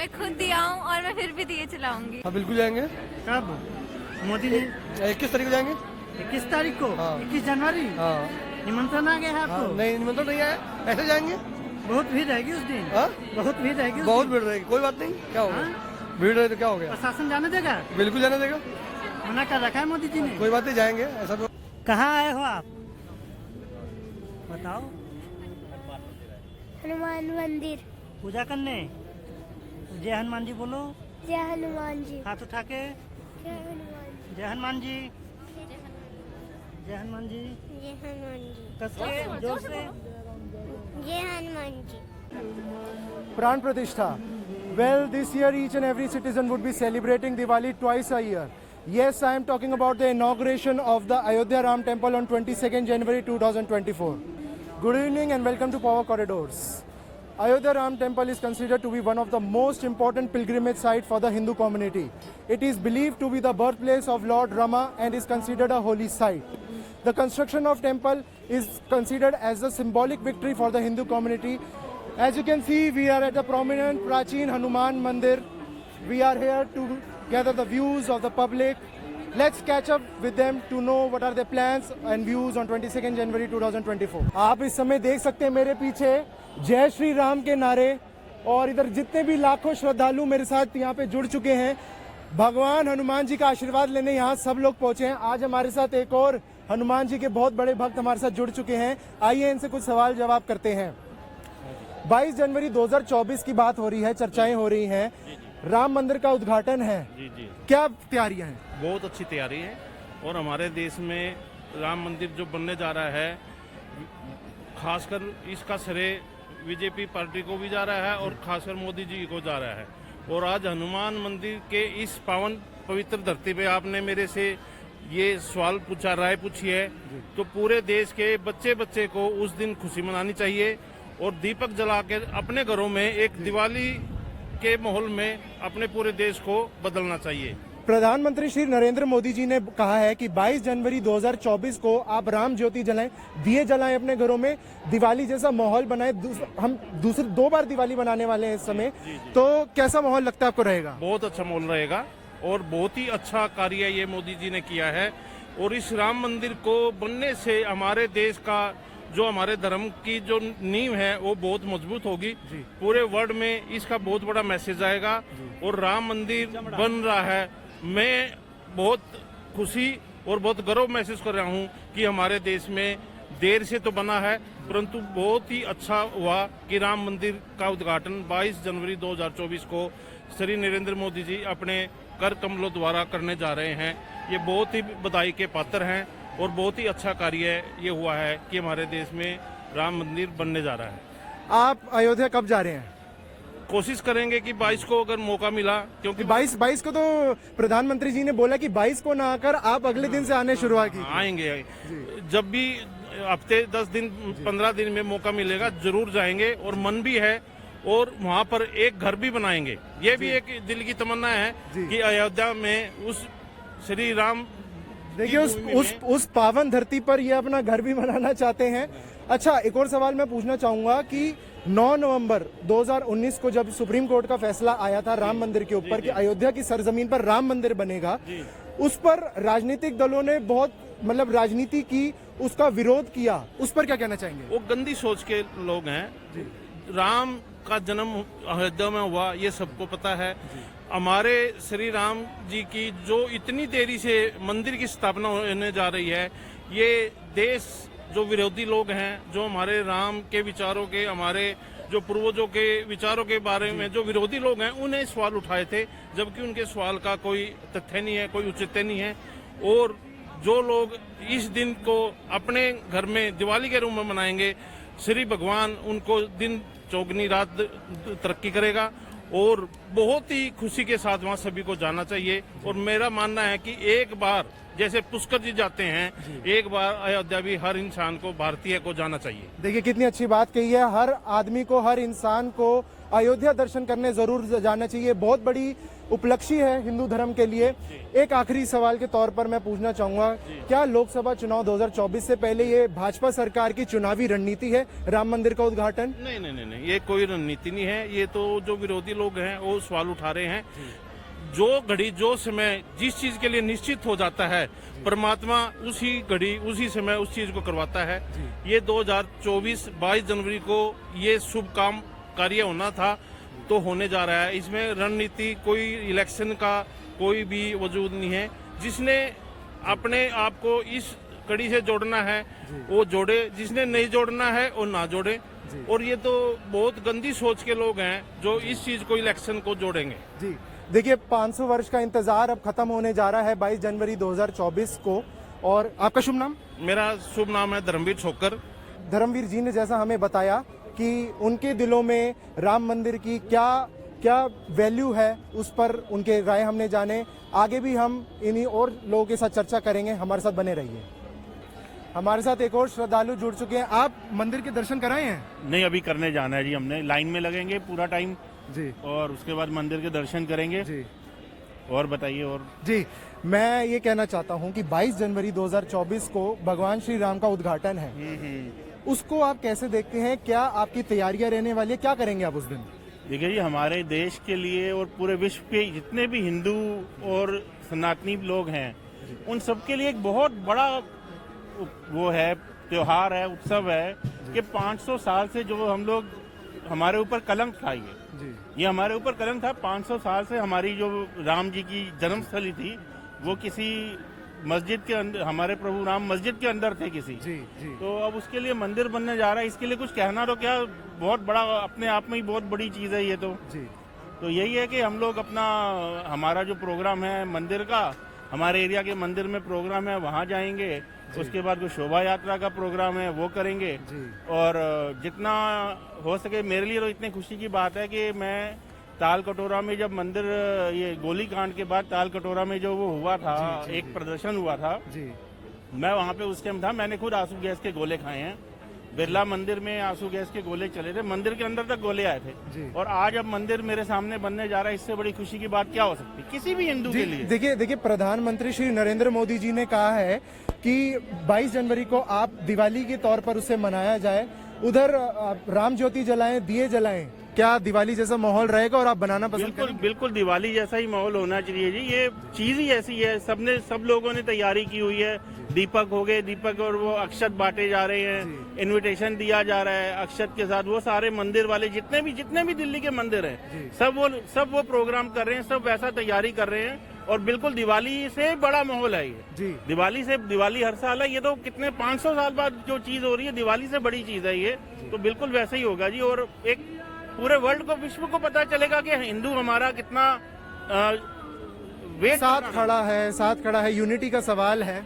मैं खुद दिया हूँ और मैं फिर भी दिए चलाऊंगी। हाँ बिल्कुल जाएंगे। कब मोदी जी? 21 तारीख को जाएंगे। 21 तारीख को? हाँ। 21 जनवरी? हाँ निमंत्रण आ गया है हाँ, आपको? नहीं निमंत्रण नहीं आया, ऐसे जाएंगे। बहुत भीड़ रहेगी उस दिन? हाँ? बहुत भीड़ रहेगी उस बहुत दिन? भीड़ रहेगी, कोई बात नहीं, क्या होगा? हाँ? भीड़ रहे तो क्या हो गया? प्रशासन जाने देगा? बिल्कुल जाने देगा, मना कर रखा है मोदी जी ने? कोई बात नहीं, जाएंगे ऐसा तो। कहाँ आए हो आप? बताओ। हनुमान मंदिर। पूजा करने? जय हनुमान जी बोलो। जय हनुमान जी। हाथ उठा के। जय हनुमान जी। जय हनुमान जी। जय हनुमान जी। जय हनुमान जी। कस के जोर से। जय Hanuman ji. Pran Pratishtha. Well, this year each and every citizen would be celebrating Diwali twice a year. Yes, I am talking about the inauguration of the Ayodhya Ram Temple on 22nd January 2024. Good evening and welcome to Power Corridors. Ayodhya Ram Temple is considered to be one of the most important pilgrimage sites for the Hindu community. It is believed to be the birthplace of Lord Rama and is considered a holy site. The construction of temple is considered as a symbolic victory for the Hindu community. As you can see, we are at the prominent Prachin Hanuman Mandir. We are here to gather the views of the public. Let's catch up with them to know what are their plans and views on 22nd January 2024. आप इस समय देख सकते हैं मेरे पीछे जय श्री राम के नारे, और इधर जितने भी लाखों श्रद्धालु मेरे साथ यहाँ पे जुड़ चुके हैं, भगवान हनुमान जी का आशीर्वाद लेने यहाँ सब लोग पहुंचे हैं। आज हमारे साथ एक और हनुमान जी के बहुत बड़े भक्त हमारे साथ जुड़ चुके हैं। आइए इनसे कुछ सवाल जवाब करते हैं। 22 जनवरी 2024 की बात हो रही है, चर्चाएं हो रही हैं, राम मंदिर का उद्घाटन है। जी जी, क्या तैयारियां हैं? बहुत अच्छी तैयारी है। और हमारे देश में राम मंदिर जो बनने जा रहा है, खासकर इसका श्रेय बीजेपी पार्टी को भी जा रहा है और खासकर मोदी जी को जा रहा है। और आज हनुमान मंदिर के इस पावन पवित्र धरती पे आपने मेरे से ये सवाल पूछा, राय पूछी है, तो पूरे देश के बच्चे बच्चे को उस दिन खुशी मनानी चाहिए और दीपक जला के अपने घरों में एक दिवाली के माहौल में अपने पूरे देश को बदलना चाहिए। प्रधानमंत्री श्री नरेंद्र मोदी जी ने कहा है कि 22 जनवरी 2024 को आप राम ज्योति जलाएं, दिए जलाएं अपने घरों में, दिवाली जैसा माहौल बनाएं। हम दूसरे 2 बार दिवाली मनाने वाले हैं इस समय, तो कैसा माहौल लगता है आपको रहेगा? बहुत अच्छा माहौल रहेगा और बहुत ही अच्छा कार्य ये मोदी जी ने किया है। और इस राम मंदिर को बनने से हमारे देश का जो हमारे धर्म की जो नींव है वो बहुत मजबूत होगी। पूरे वर्ल्ड में इसका बहुत बड़ा मैसेज आएगा और राम मंदिर बन रहा है। मैं बहुत खुशी और बहुत गर्व महसूस कर रहा हूँ कि हमारे देश में देर से तो बना है, परंतु बहुत ही अच्छा हुआ कि राम मंदिर का उद्घाटन 22 जनवरी 2024 को श्री नरेंद्र मोदी जी अपने कर कमलों द्वारा करने जा रहे हैं। ये बहुत ही बधाई के पात्र हैं और बहुत ही अच्छा कार्य ये हुआ है कि हमारे देश में राम मंदिर बनने जा रहा है। आप अयोध्या कब जा रहे हैं? कोशिश करेंगे कि 22 को अगर मौका मिला, क्योंकि 22 को तो प्रधानमंत्री जी ने बोला कि 22 को ना आकर आप अगले दिन से आने शुरुआत की। आएंगे, जब भी हफ्ते 10 दिन 15 दिन में मौका मिलेगा जरूर जाएंगे और मन भी है और वहाँ पर एक घर भी बनाएंगे। ये भी एक दिल की तमन्ना है कि अयोध्या में उस श्री राम, देखिए उस पावन धरती पर ये अपना घर भी बनाना चाहते हैं। अच्छा, एक और सवाल मैं पूछना चाहूंगा कि 9 नवंबर 2019 को जब सुप्रीम कोर्ट का फैसला आया था राम मंदिर के ऊपर कि अयोध्या की सरजमीन पर राम मंदिर बनेगा, उस पर राजनीतिक दलों ने बहुत राजनीति की, उसका विरोध किया, उस पर क्या कहना चाहेंगे? वो गंदी सोच के लोग हैं। राम का जन्म अयोध्या में हुआ, ये सबको पता है। हमारे श्री राम जी की जो इतनी देरी से मंदिर की स्थापना होने जा रही है, ये देश जो विरोधी लोग हैं, जो हमारे राम के विचारों के, हमारे जो पूर्वजों के विचारों के बारे में जो विरोधी लोग हैं, उन्हें सवाल उठाए थे, जबकि उनके सवाल का कोई तथ्य नहीं है, कोई औचित्य नहीं है। और जो लोग इस दिन को अपने घर में दिवाली के रूप में मनाएंगे, श्री भगवान उनको दिन चौगनी रात तरक्की करेगा और बहुत ही खुशी के साथ वहाँ सभी को जाना चाहिए। और मेरा मानना है कि एक बार जैसे पुष्कर जी जाते हैं, एक बार अयोध्या भी हर इंसान को, भारतीय को जाना चाहिए। देखिए कितनी अच्छी बात कही है, हर आदमी को, हर इंसान को अयोध्या दर्शन करने जरूर जाना चाहिए। बहुत बड़ी उपलब्धि है हिंदू धर्म के लिए। एक आखिरी सवाल के तौर पर मैं पूछना चाहूंगा, क्या लोकसभा चुनाव 2024 से पहले ये भाजपा सरकार की चुनावी रणनीति है राम मंदिर का उद्घाटन? नहीं नहीं नहीं नहीं, ये कोई रणनीति नहीं है। ये तो जो विरोधी लोग हैं वो सवाल उठा रहे हैं। जो घड़ी जो समय जिस चीज के लिए निश्चित हो जाता है, परमात्मा उसी घड़ी उसी समय उस चीज को करवाता है। ये 2024 22 जनवरी को ये शुभ काम कार्य होना था तो होने जा रहा है। इसमें रणनीति कोई इलेक्शन का कोई भी वजूद नहीं है। जिसने अपने आप को इस कड़ी से जोड़ना है वो जोड़े, जिसने नहीं जोड़ना है वो ना जोड़े। और ये तो बहुत गंदी सोच के लोग हैं जो इस चीज को इलेक्शन को जोड़ेंगे। जी देखिए, 500 वर्ष का इंतजार अब खत्म होने जा रहा है 22 जनवरी 2024 को। और आपका शुभ नाम? मेरा शुभ नाम है धर्मवीर छोकर। धर्मवीर जी ने जैसा हमें बताया कि उनके दिलों में राम मंदिर की क्या क्या वैल्यू है, उस पर उनके राय हमने जाने। आगे भी हम इन्हीं और लोगों के साथ चर्चा करेंगे, हमारे साथ बने रहिए। हमारे साथ एक और श्रद्धालु जुड़ चुके हैं। आप मंदिर के दर्शन कराए हैं? नहीं, अभी करने जाना है जी। हमने लाइन में लगेंगे पूरा टाइम जी, और उसके बाद मंदिर के दर्शन करेंगे जी। और बताइए। और जी, मैं ये कहना चाहता हूँ कि 22 जनवरी 2024 को भगवान श्री राम का उद्घाटन है, उसको आप कैसे देखते हैं? क्या आपकी तैयारियां रहने वाली है? क्या करेंगे आप उस दिन? देखिए जी, हमारे देश के लिए और पूरे विश्व के जितने भी हिंदू और सनातनी लोग हैं उन सबके लिए एक बहुत बड़ा वो है, त्योहार है, उत्सव है कि 500 साल से जो हम लोग हमारे ऊपर कलंक था, ये हमारे ऊपर कलंक था। 500 साल से हमारी जो राम जी की जन्मस्थली थी वो किसी मस्जिद के अंदर, हमारे प्रभु राम मस्जिद के अंदर थे किसी। जी, जी। तो अब उसके लिए मंदिर बनने जा रहा है, इसके लिए कुछ कहना तो क्या, बहुत बड़ा अपने आप में ही बहुत बड़ी चीज है ये तो। जी। तो यही है कि हम लोग अपना, हमारा जो प्रोग्राम है मंदिर का, हमारे एरिया के मंदिर में प्रोग्राम है, वहाँ जाएंगे। उसके बाद जो शोभा यात्रा का प्रोग्राम है वो करेंगे। और जितना हो सके, मेरे लिए तो इतनी खुशी की बात है कि मैं ताल कटोरा में जब मंदिर, ये गोली कांड के बाद ताल कटोरा में जो वो हुआ था, एक प्रदर्शन हुआ था, मैं वहाँ पे उस टाइम था। मैंने खुद आंसू गैस के गोले खाए हैं। बिरला मंदिर में आंसू गैस के गोले चले थे, मंदिर के अंदर तक गोले आए थे। और आज अब मंदिर मेरे सामने बनने जा रहा है, इससे बड़ी खुशी की बात क्या हो सकती है किसी भी हिंदू के लिए? देखिए, प्रधानमंत्री श्री नरेंद्र मोदी जी ने कहा है कि 22 जनवरी को आप दिवाली के तौर पर उसे मनाया जाए, उधर राम ज्योति जलाएं, दिए जलाएं। क्या दिवाली जैसा माहौल रहेगा और आप बनाना पसंद करेंगे? बिल्कुल दिवाली जैसा ही माहौल होना चाहिए जी। ये चीज ही ऐसी है, सब लोगों ने तैयारी की हुई है। दीपक हो गए, दीपक और वो अक्षत बांटे जा रहे हैं, इनविटेशन दिया जा रहा है अक्षत के साथ। वो सारे मंदिर वाले जितने भी दिल्ली के मंदिर हैं, सब वो प्रोग्राम कर रहे हैं, सब वैसा तैयारी कर रहे हैं। और बिल्कुल दिवाली से बड़ा माहौल है ये। दिवाली हर साल है, ये तो कितने 500 साल बाद जो चीज हो रही है, दिवाली से बड़ी चीज है ये। तो बिल्कुल वैसे ही होगा जी। और एक पूरे वर्ल्ड को, विश्व को पता चलेगा कि हिंदू हमारा कितना वेट साथ खड़ा है। यूनिटी का सवाल है,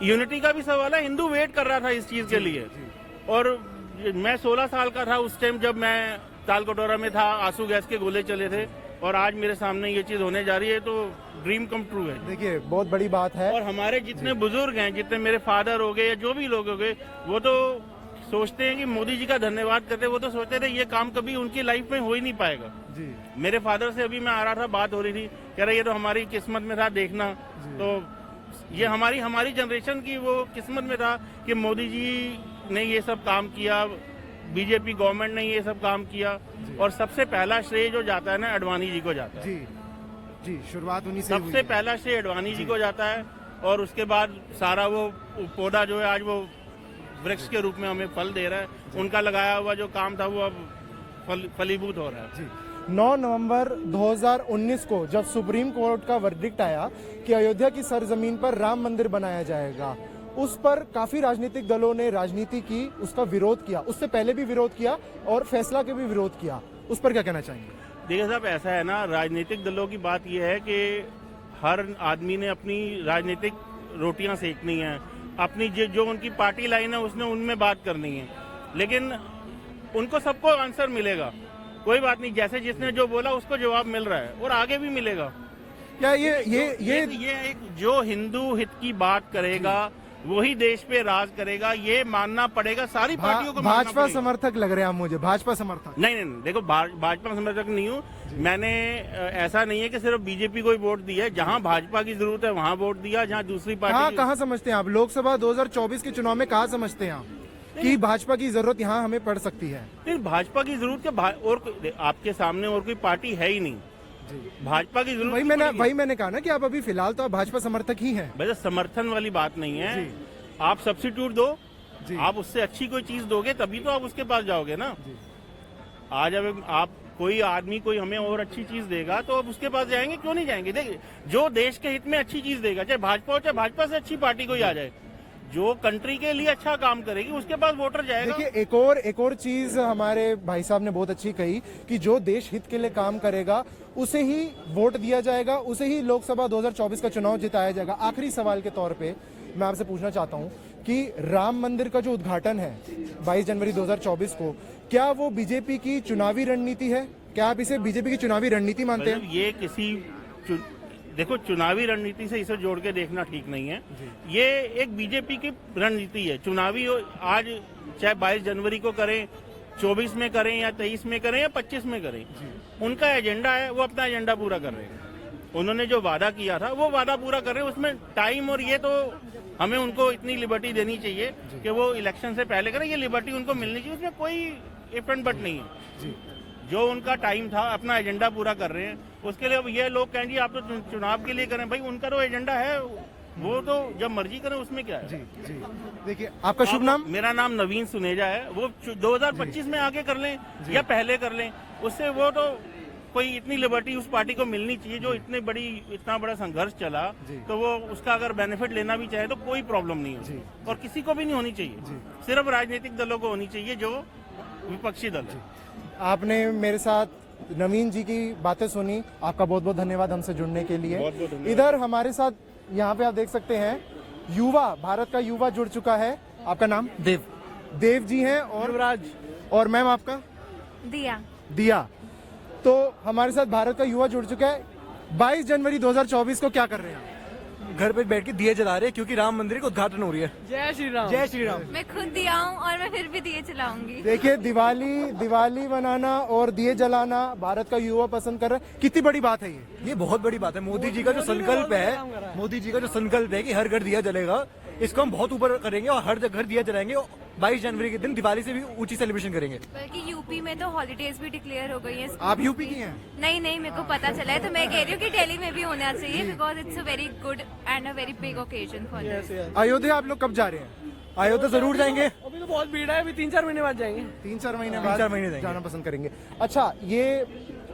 यूनिटी का भी सवाल है। हिंदू वेट कर रहा था इस चीज के लिए। और मैं 16 साल का था उस टाइम जब मैं ताल कटोरा में था, आंसू गैस के गोले चले थे, और आज मेरे सामने ये चीज होने जा रही है, तो ड्रीम कम ट्रू है। देखिए, बहुत बड़ी बात है। और हमारे जितने बुजुर्ग हैं, जितने मेरे फादर हो गए या जो भी लोग हो गए, वो तो सोचते हैं कि मोदी जी का धन्यवाद करते, वो तो सोचते थे ये काम कभी उनकी लाइफ में हो ही नहीं पाएगा। मेरे फादर से अभी मैं आ रहा था, बात हो रही थी, कह रहे ये तो हमारी किस्मत में था देखना। तो ये हमारी जनरेशन की वो किस्मत में था कि मोदी जी ने ये सब काम किया, बीजेपी गवर्नमेंट ने ये सब काम किया। और सबसे पहला श्रेय जो जाता है ना, अडवाणी जी को जाता है। जी, शुरुआत उन्हीं से सबसे पहला श्रेय अडवाणी जी को जाता है। और उसके बाद सारा वो पौधा जो है आज वो वृक्ष के रूप में हमें फल दे रहा है। उनका लगाया हुआ जो काम था वो अब फलीभूत हो रहा है। 9 नवंबर 2019 को जब सुप्रीम कोर्ट का वर्डिक्ट आया कि अयोध्या की सरजमीन पर राम मंदिर बनाया जाएगा, उस पर काफी राजनीतिक दलों ने राजनीति की, उसका विरोध किया। उससे पहले भी विरोध किया और फैसला के भी विरोध किया। उस पर क्या कहना चाहेंगे? देखिए साहब, ऐसा है ना, राजनीतिक दलों की बात यह है कि हर आदमी ने अपनी राजनीतिक रोटियां सेकनी है, अपनी जो उनकी पार्टी लाइन है उसने उनमें बात करनी है। लेकिन उनको सबको आंसर मिलेगा, कोई बात नहीं। जैसे जिसने जो बोला उसको जवाब मिल रहा है और आगे भी मिलेगा। क्या ये एक जो हिंदू हित की बात करेगा वही देश पे राज करेगा, ये मानना पड़ेगा, सारी पार्टियों को मानना भाजपा पड़ेगा। समर्थक लग रहे हैं आप मुझे, भाजपा समर्थक। नहीं, देखो भाजपा समर्थक नहीं हूँ मैंने। ऐसा नहीं है कि सिर्फ बीजेपी को ही वोट दिया है, जहाँ भाजपा की जरूरत है वहाँ वोट दिया, जहाँ दूसरी पार्टी। कहाँ समझते हैं आप लोकसभा 2024 के चुनाव में कहाँ समझते हैं आप कि भाजपा की जरूरत यहाँ हमें पड़ सकती है? नहीं, भाजपा की जरूरत के और आपके सामने और कोई पार्टी है ही नहीं, भाजपा की जरूरत। वही मैंने कहा ना कि आप अभी फिलहाल तो आप भाजपा समर्थक ही हैं। वैसे समर्थन वाली बात नहीं है, आप सब्स्टिट्यूट दो, आप उससे अच्छी कोई चीज दोगे तभी तो आप उसके पास जाओगे ना। आज अब आप कोई आदमी कोई हमें और अच्छी चीज देगा तो अब उसके पास जाएंगे, क्यों नहीं जाएंगे? देखिए, जो देश के हित में अच्छी चीज देगा, चाहे भाजपा हो चाहे भाजपा से अच्छी पार्टी कोई आ जाए, जो कंट्री के लिए अच्छा काम करेगी उसके पास वोटर जाएगा। देखिए, एक और चीज हमारे भाई साहब ने बहुत अच्छी कही कि जो देश हित के लिए काम करेगा उसे ही वोट दिया जाएगा, उसे ही लोकसभा 2024 का चुनाव जिताया जाएगा। आखिरी सवाल के तौर पे मैं आपसे पूछना चाहता हूं कि राम मंदिर का जो उद्घाटन है 22 जनवरी 2024 को, क्या वो बीजेपी की चुनावी रणनीति है? क्या आप इसे बीजेपी की चुनावी रणनीति मानते हैं? ये देखो, चुनावी रणनीति से इसे जोड़ के देखना ठीक नहीं है। ये एक बीजेपी की रणनीति है चुनावी। आज चाहे 22 जनवरी को करें, 24 में करें या 23 में करें या 25 में करें, उनका एजेंडा है, वो अपना एजेंडा पूरा कर रहे हैं। उन्होंने जो वादा किया था वो वादा पूरा कर रहे हैं। उसमें टाइम और ये तो हमें उनको इतनी लिबर्टी देनी चाहिए कि वो इलेक्शन से पहले करें, ये लिबर्टी उनको मिलनी चाहिए, उसमें कोई इफ एंड बट नहीं है। जो उनका टाइम था, अपना एजेंडा पूरा कर रहे हैं। उसके लिए अब ये लोग कहेंगे आप तो चुनाव के लिए करें, भाई उनका तो एजेंडा है, वो तो जब मर्जी करें, उसमें क्या है। देखिए, आपका शुभ नाम? मेरा नाम नवीन सुनेजा है। वो 2025 में आगे कर लें या पहले कर लें, उससे वो तो कोई इतनी लिबर्टी उस पार्टी को मिलनी चाहिए जो इतना बड़ा संघर्ष चला, तो वो उसका अगर बेनिफिट लेना भी चाहे तो कोई प्रॉब्लम नहीं है, और किसी को भी नहीं होनी चाहिए, सिर्फ राजनीतिक दलों को होनी चाहिए जो विपक्षी दल है। आपने मेरे साथ नवीन जी की बातें सुनी, आपका बहुत बहुत धन्यवाद हमसे जुड़ने के लिए। इधर हमारे साथ यहाँ पे आप देख सकते हैं युवा, भारत का युवा जुड़ चुका है। आपका नाम? देव जी हैं। और युवराज। और मैम आपका? दिया। तो हमारे साथ भारत का युवा जुड़ चुका है। 22 जनवरी 2024 को क्या कर रहे हैं? घर पे बैठ के दिए जला रहे हैं क्योंकि राम मंदिर का उद्घाटन हो रही है। जय श्री राम। जय श्री राम। मैं खुद दिया हूँ और मैं फिर भी दिए चलाऊंगी। देखिए, दिवाली बनाना और दिए जलाना भारत का युवा पसंद कर रहा है। कितनी बड़ी बात है ये बहुत बड़ी बात है। मोदी जी का जो संकल्प है कि हर घर दिया जलेगा, इसको हम बहुत ऊपर करेंगे और हर घर दिया जलाएंगे। 22 जनवरी के दिन दिवाली से भी ऊंची सेलिब्रेशन करेंगे। बल्कि यूपी में तो हॉलीडेज भी डिक्लेयर हो गई हैं। आप यूपी की हैं? नहीं, मेरे को पता चला है, तो मैं कह रही हूँ कि दिल्ली में भी होना चाहिए, because it's a very good and a very big occasion for this. Ayodhya आप लोग कब जा रहे हैं? अयोध्या जरूर जाएंगे। अभी तो बहुत भीड़ है, अभी 3-4 महीने बाद जाएंगे। 3-4 महीने बाद जाना पसंद करेंगे। अच्छा, ये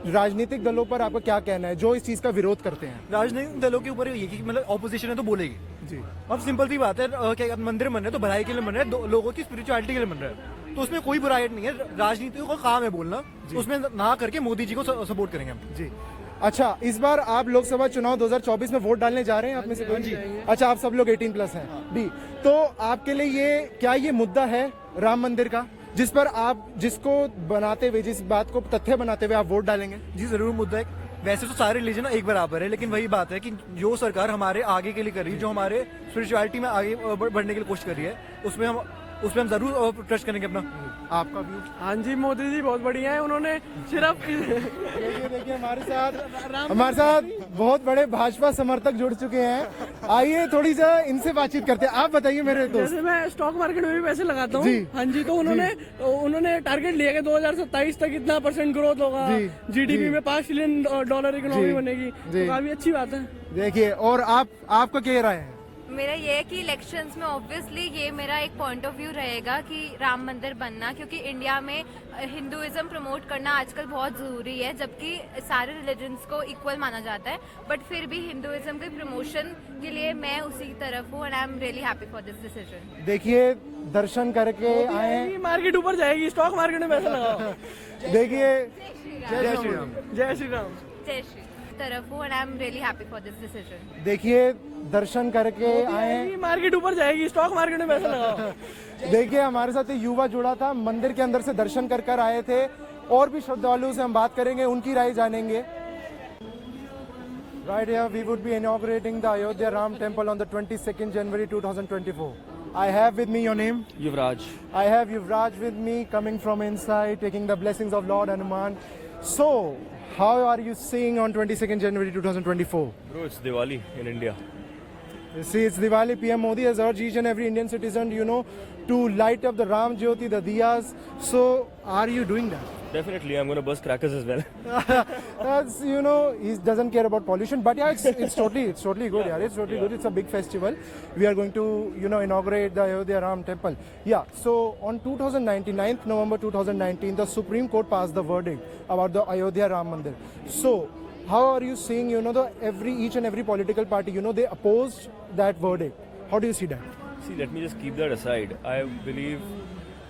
राजनीतिक दलों पर आपका क्या कहना है जो इस चीज का विरोध करते हैं? राजनीतिक दलों के ऊपर ये कि मतलब ऑपोजिशन है तो बोलेगी जी। अब सिंपल सी बात है, क्या मंदिर बन रहे हैं तो भलाई के लिए बन रहे हैं, लोगों की स्पिरिचुअलिटी के लिए बन रहे हैं, तो उसमें कोई बुराई नहीं है। राजनीति का काम है बोलना, उसमें ना करके मोदी जी को सपोर्ट करेंगे हम जी। अच्छा, इस बार आप लोकसभा चुनाव 2024 में वोट डालने जा रहे हैं? आप में से कोई? जी। अच्छा, आप सब लोग 18+ हैं। बी, तो आपके लिए क्या ये मुद्दा है राम मंदिर का जिस पर आप जिसको बनाते हुए, जिस बात को तथ्य बनाते हुए आप वोट डालेंगे? जी जरूर मुद्दा है। वैसे तो सारे रिलीजन एक बराबर है, लेकिन वही बात है कि जो सरकार हमारे आगे के लिए कर रही है, जो हमारे स्पिरिचुअलिटी में आगे बढ़ने के लिए कोशिश कर रही है, उसमें हम जरूर ट्रस्ट करेंगे अपना। आपका व्यू? हाँ जी, मोदी जी बहुत बढ़िया है। उन्होंने सिर्फ देखिए हमारे साथ बहुत बड़े भाजपा समर्थक जुड़ चुके हैं। आइए थोड़ी सा इनसे बातचीत करते हैं। आप बताइए मेरे दोस्त। जैसे मैं स्टॉक मार्केट में भी पैसे लगाता हूँ। हाँ जी, तो उन्होंने टारगेट लिया कि 2027 तक इतना % ग्रोथ होगा, GDP में $5 ट्रिलियन इकोनॉमी बनेगी, तो काफी अच्छी बात है। देखिए, और आपका क्या राय है? मेरा ये है कि इलेक्शंस में ऑब्वियसली ये मेरा एक पॉइंट ऑफ व्यू रहेगा कि राम मंदिर बनना, क्योंकि इंडिया में हिंदुइज्म प्रमोट करना आजकल बहुत ज़रूरी है, जबकि सारे रिलीजन्स को इक्वल माना जाता है, बट फिर भी हिंदुइज्म के प्रमोशन के लिए मैं उसी तरफ हूँ and I am really happy for this decision. देखिए, दर्शन करके आए, मार्केट ऊपर जाएगी, स्टॉक मार्केट में पैसा लगाओ। देखिए, जय श्री राम। जय श्री तरफ हूँ and I am really happy for this decision. देखिए, दर्शन करके आए, मार्केट ऊपर जाएगी, स्टॉक मार्केट में पैसा लगाओ। देखिए, हमारे साथ एक युवा जुड़ा था, मंदिर के अंदर से दर्शन कर आए थे। और भी श्रद्धालुओं से हम बात करेंगे, उनकी राय जानेंगे। Right here, we would be inaugurating the Ayodhya Ram Temple on the 22nd January 2024. I have with me your name. Yuvraj. I have Yuvraj with me, coming from inside, taking the blessings of Lord Hanuman. So, how are you seeing on 22nd January 2024? Bro, it's Diwali in India. You see, it's Diwali. PM Modi has urged each and every Indian citizen, to light up the Ram Jyoti, the diyas. So, are you doing that? Definitely, I'm going to bust crackers as well. That's, he doesn't care about pollution, but yeah, it's totally good. Yeah, it's totally good. It's a big festival. We are going to, inaugurate the Ayodhya Ram Temple. Yeah. So on 9th November 2019, the Supreme Court passed the verdict about the Ayodhya Ram Mandir. So how are you seeing, each and every political party, they opposed that verdict. How do you see that? See, let me just keep that aside. I believe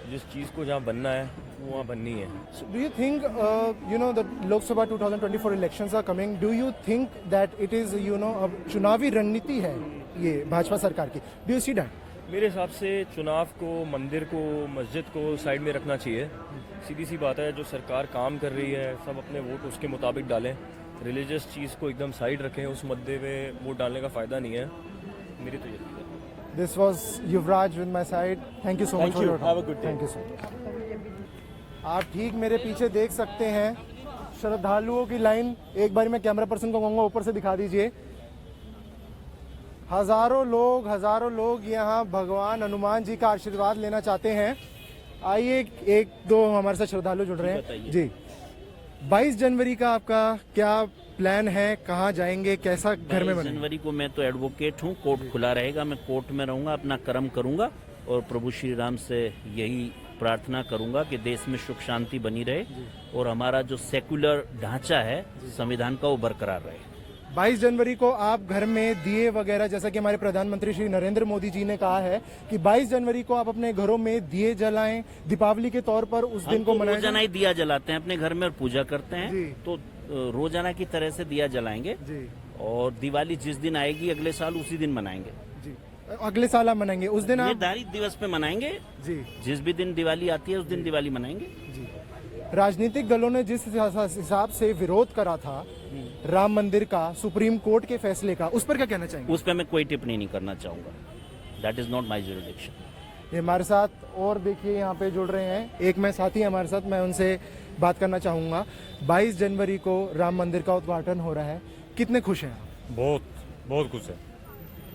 जिस चीज़ को जहाँ बनना है वो वहाँ बननी है. So do you think, the Lok Sabha 2024 elections are coming? Do you think that it is, a चुनावी रणनीति है ये भाजपा सरकार की? Do you see that? मेरे हिसाब से चुनाव को, मंदिर को, मस्जिद को साइड में रखना चाहिए. सीधी सी बात है, जो सरकार काम कर रही है सब अपने वोट उसके मुताबिक डालें. रिलीजियस चीज़ को एकदम साइड रखें, उस मुद्दे में वोट डालने का फ़ायदा नहीं है. मेरी तो ये This was Yuvraj with my side. Thank you so much for your time. Have a good day. Thank you so much. आप ठीक मेरे पीछे देख सकते हैं श्रद्धालुओं की लाइन. एक बार मैं कैमरा पर्सन को कहूँगा ऊपर से दिखा दीजिए. हजारों लोग यहाँ भगवान हनुमान जी का आशीर्वाद लेना चाहते हैं. आइए एक दो हमारे साथ श्रद्धालु जुड़ रहे हैं जी. 22 जनवरी का आपका क्या प्लान है? कहाँ जाएंगे? कैसा घर में बनेगा? जनवरी को मैं तो एडवोकेट हूँ, कोर्ट खुला रहेगा, मैं कोर्ट में रहूंगा, अपना कर्म करूंगा और प्रभु श्री राम से यही प्रार्थना करूंगा कि देश में सुख शांति बनी रहे और हमारा जो सेक्युलर ढांचा है संविधान का वो बरकरार रहे. 22 जनवरी को आप घर में दिए वगैरह, जैसा कि हमारे प्रधानमंत्री श्री नरेंद्र मोदी जी ने कहा है कि 22 जनवरी को आप अपने घरों में दिए जलाएं, दीपावली के तौर पर उस दिन को मनाएं. रोजाना ही दिया जलाते हैं अपने घर में और पूजा करते हैं, तो रोजाना की तरह से दिया जलाएंगे जी. और दिवाली जिस दिन आएगी अगले साल उसी दिन मनाएंगे जी. अगले साल आप मनाएंगे उस दिन? आप धारित दिवस पे मनाएंगे जी. जिस भी दिन दिवाली आती है उस दिन दिवाली मनाएंगे जी. राजनीतिक दलों ने जिस हिसाब से विरोध करा था राम मंदिर का, सुप्रीम कोर्ट के फैसले का, उस पर क्या कहना चाहेंगे? उस पर मैं कोई टिप्पणी नहीं करना चाहूंगा. That is not my jurisdiction. ये हमारे साथ और देखिए यहाँ पे जुड़ रहे हैं एक मैं साथी हमारे साथ, मैं उनसे बात करना चाहूंगा. 22 जनवरी को राम मंदिर का उद्घाटन हो रहा है, कितने खुश हैं? बहुत खुश है.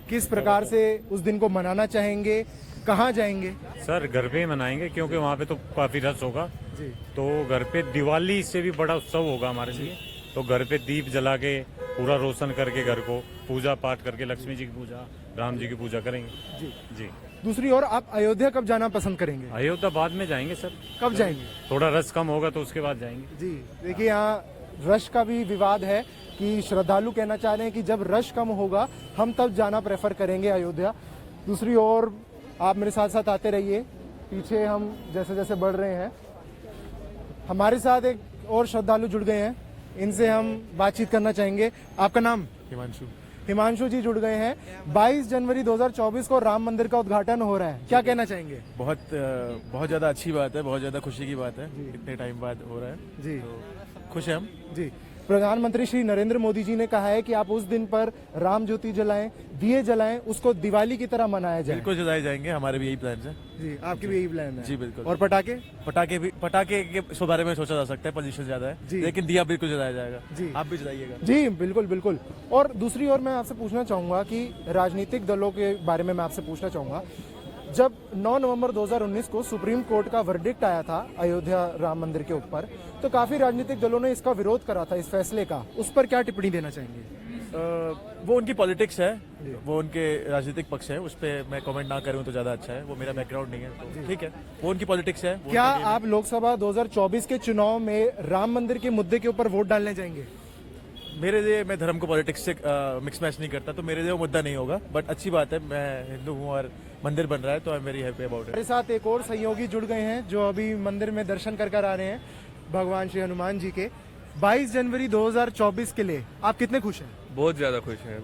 किस प्रकार से उस दिन को मनाना चाहेंगे? कहाँ जाएंगे? सर घर पे ही मनाएंगे क्योंकि वहाँ पे तो काफी रश होगा जी. तो घर पे दिवाली से भी बड़ा उत्सव होगा हमारे लिए. तो घर पे दीप जला के पूरा रोशन करके घर को पूजा पाठ करके लक्ष्मी जी की पूजा, राम जी की पूजा करेंगे जी जी. दूसरी ओर आप अयोध्या कब जाना पसंद करेंगे? अयोध्या बाद में जाएंगे सर. कब जाएंगे? थोड़ा रश कम होगा तो उसके बाद जाएंगे जी. देखिए यहाँ रश का भी विवाद है कि श्रद्धालु कहना चाह रहे हैं कि जब रश कम होगा हम तब जाना प्रेफर करेंगे अयोध्या. दूसरी ओर आप मेरे साथ साथ आते रहिए, पीछे हम जैसे जैसे बढ़ रहे हैं हमारे साथ एक और श्रद्धालु जुड़ गए हैं, इनसे हम बातचीत करना चाहेंगे. आपका नाम? हिमांशु जी जुड़ गए हैं. 22 जनवरी 2024 को राम मंदिर का उद्घाटन हो रहा है, क्या कहना चाहेंगे? बहुत ज्यादा अच्छी बात है, बहुत ज्यादा खुशी की बात है. इतने टाइम बाद हो रहा है जी. तो खुश है हम जी. प्रधानमंत्री श्री नरेंद्र मोदी जी ने कहा है कि आप उस दिन पर राम ज्योति जलाएं, दिए जलाएं, उसको दिवाली की तरह मनाया जाए. बिल्कुल जलाए जाएंगे, हमारे भी यही प्लान है जी. आपके भी यही प्लान है? जी बिल्कुल. और पटाखे के बारे में सोचा जा सकता है, पोल्यूशन ज्यादा है जी. लेकिन दिया बिल्कुल जलाया जाएगा जी. आप भी जलाइएगा जी. बिल्कुल. और दूसरी ओर मैं आपसे पूछना चाहूंगा कि राजनीतिक दलों के बारे में मैं आपसे पूछना चाहूंगा, जब 9 नवंबर 2019 को सुप्रीम कोर्ट का वर्डिक्ट आया था अयोध्या राम मंदिर के ऊपर, तो काफी राजनीतिक दलों ने इसका विरोध करा था, इस फैसले का. उस पर क्या टिप्पणी देना चाहेंगे? वो उनकी पॉलिटिक्स है, वो उनके राजनीतिक पक्ष है, उस पर मैं कमेंट ना करूं तो ज्यादा अच्छा है. वो मेरा बैकग्राउंड नहीं है तो ठीक है, वो उनकी पॉलिटिक्स है. क्या आप लोकसभा 2024 के चुनाव में राम मंदिर के मुद्दे के ऊपर वोट डालने जाएंगे? मेरे लिए, मैं धर्म को पॉलिटिक्स से मिक्स मैच नहीं करता, तो मेरे लिए वो मुद्दा नहीं होगा. बट अच्छी बात है, मैं हिंदू हूँ और मंदिर बन रहा है तो I am very happy about it. हमारे साथ एक और सहयोगी जुड़ गए हैं जो अभी मंदिर में दर्शन कर आ रहे हैं भगवान श्री हनुमान जी के. 22 जनवरी 2024 के लिए आप कितने खुश हैं? बहुत ज़्यादा खुश हैं.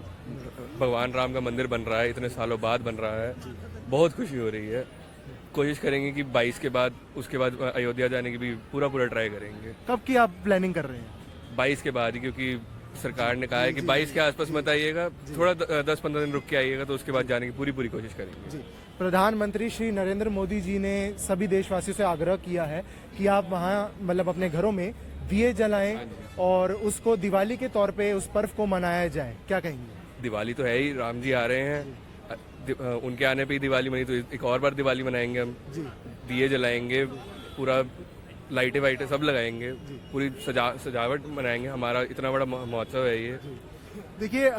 भगवान राम का मंदिर बन रहा है, इतने सालों बाद बन रहा है, बहुत खुशी हो रही है. कोशिश करेंगे कि 22 के बाद, उसके बाद अयोध्या जाने की भी पूरा ट्राई करेंगे. कब की आप प्लानिंग कर रहे हैं? 22 के बाद ही, क्योंकि सरकार ने कहा है कि 22 के आसपास मत आइएगा, थोड़ा 10-15 दिन रुक के आइएगा, तो उसके बाद जाने की पूरी कोशिश करेंगे। जी, प्रधानमंत्री श्री नरेंद्र मोदी जी ने सभी देशवासियों से आग्रह किया है कि आप वहाँ मतलब अपने घरों में दिए जलाएं और उसको दिवाली के तौर पे उस पर्व को मनाया जाए, क्या कहेंगे? दिवाली तो है ही, राम जी आ रहे हैं, उनके आने पे ही दिवाली मनी, तो एक और बार दिवाली मनाएंगे हम। दिए जलाएंगे, पूरा लाइटें वाइटें सब लगाएंगे, पूरी सजावट मनाएंगे। हमारा इतना बड़ा महोत्सव है ये। देखिए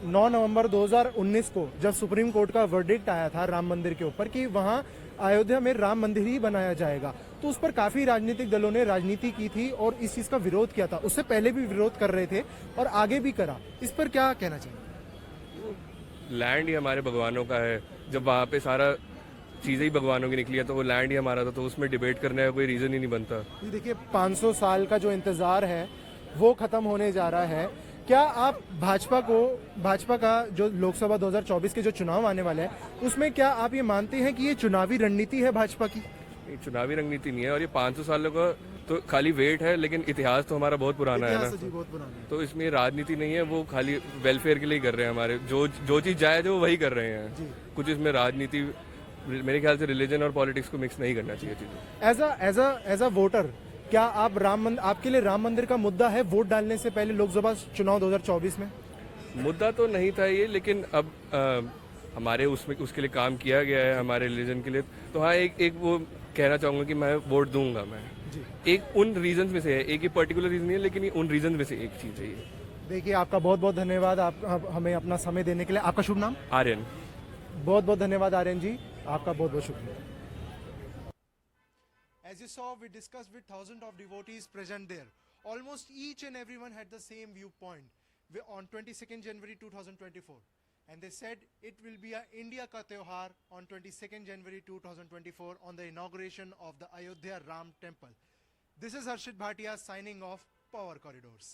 9 नवंबर 2019 को जब सुप्रीम कोर्ट का वर्डिक्ट आया था राम मंदिर के ऊपर कि वहाँ अयोध्या में राम मंदिर ही बनाया जाएगा, तो उस पर काफी राजनीतिक दलों ने राजनीति की थी और इस चीज का विरोध किया था। उससे पहले भी विरोध कर रहे थे और आगे भी करा। इस पर क्या कहना चाहिए? लैंड ही हमारे भगवानों का है। जब वहाँ पे सारा चीजें ही भगवानों की निकली है तो वो लैंड ही हमारा था, तो उसमें डिबेट करने का कोई रीजन ही नहीं बनता। देखिए 500 साल का जो इंतजार है वो खत्म होने जा रहा है। क्या आप भाजपा का जो लोकसभा 2024 के जो चुनाव आने वाले हैं उसमें क्या आप ये मानते हैं कि ये चुनावी रणनीति है भाजपा की? चुनावी रणनीति नहीं है, और ये 500 सालों का तो खाली वेट है, लेकिन इतिहास तो हमारा बहुत पुराना है ना, बहुत पुराना है। तो इसमें राजनीति नहीं है, वो खाली वेलफेयर के लिए कर रहे हैं। हमारे जो चीज जायज है वो वही कर रहे हैं। कुछ इसमें राजनीति, मेरे ख्याल से रिलीजन और पॉलिटिक्स को मिक्स नहीं करना चाहिए चीजें। एज अ वोटर, क्या आप आपके लिए राम मंदिर का मुद्दा है वोट डालने से पहले लोकसभा चुनाव 2024 में? मुद्दा तो नहीं था ये, लेकिन अब हमारे उसके लिए काम किया गया है हमारे रिलीजन के लिए, तो हाँ एक वो कहना चाहूंगा कि मैं वोट दूंगा। मैं एक उन रीजन में से है, एक ही पर्टिकुलर रीजन नहीं है, लेकिन ये उन रीजन में से एक चीज है ये। देखिए आपका बहुत बहुत धन्यवाद, आप हमें अपना समय देने के लिए। आपका शुभ नाम? आर्यन। बहुत बहुत धन्यवाद आर्यन जी, आपका बहुत बहुत शुक्रिया। As you saw, we discussed with thousands of devotees present there. Almost each and everyone had the same viewpoint on 22nd January 2024. And they said it will be a India ka tyohar on 22nd January 2024 on the inauguration of the Ayodhya Ram Temple. This is Harshit Bhatia signing off, Power Corridors.